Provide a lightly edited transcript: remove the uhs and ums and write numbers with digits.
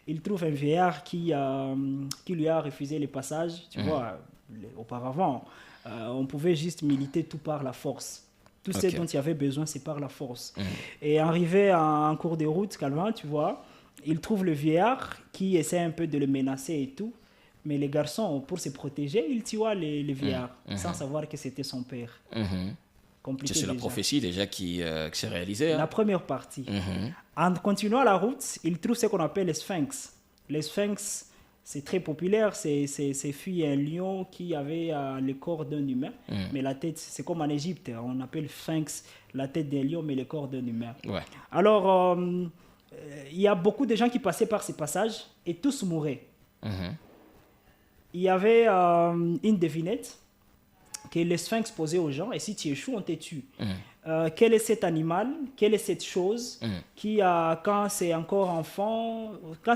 il trouve un vieillard qui lui a refusé le passage. Tu vois, auparavant, on pouvait juste militer tout par la force. Tout ce dont il y avait besoin, c'est par la force. Et arrivé en cours de route, Calvin, tu vois, il trouve le vieillard qui essaie un peu de le menacer et tout. Mais les garçons, pour se protéger, ils tuent le vieillard, sans savoir que c'était son père. Compliqué C'est déjà. la prophétie déjà qui s'est réalisée. Hein? La première partie. En continuant la route, il trouve ce qu'on appelle les sphinx. Les sphinx, c'est très populaire. C'est un lion qui avait le corps d'un humain, mais la tête, c'est comme en Égypte. On appelle sphinx la tête d'un lion, mais le corps d'un humain. Ouais. Alors, il y a beaucoup de gens qui passaient par ces passages et tous mouraient. Il y avait une devinette que les sphinx posaient aux gens, et si tu échoues, on te tue. Quel est cet animal, quelle est cette chose qui, quand c'est encore enfant, quand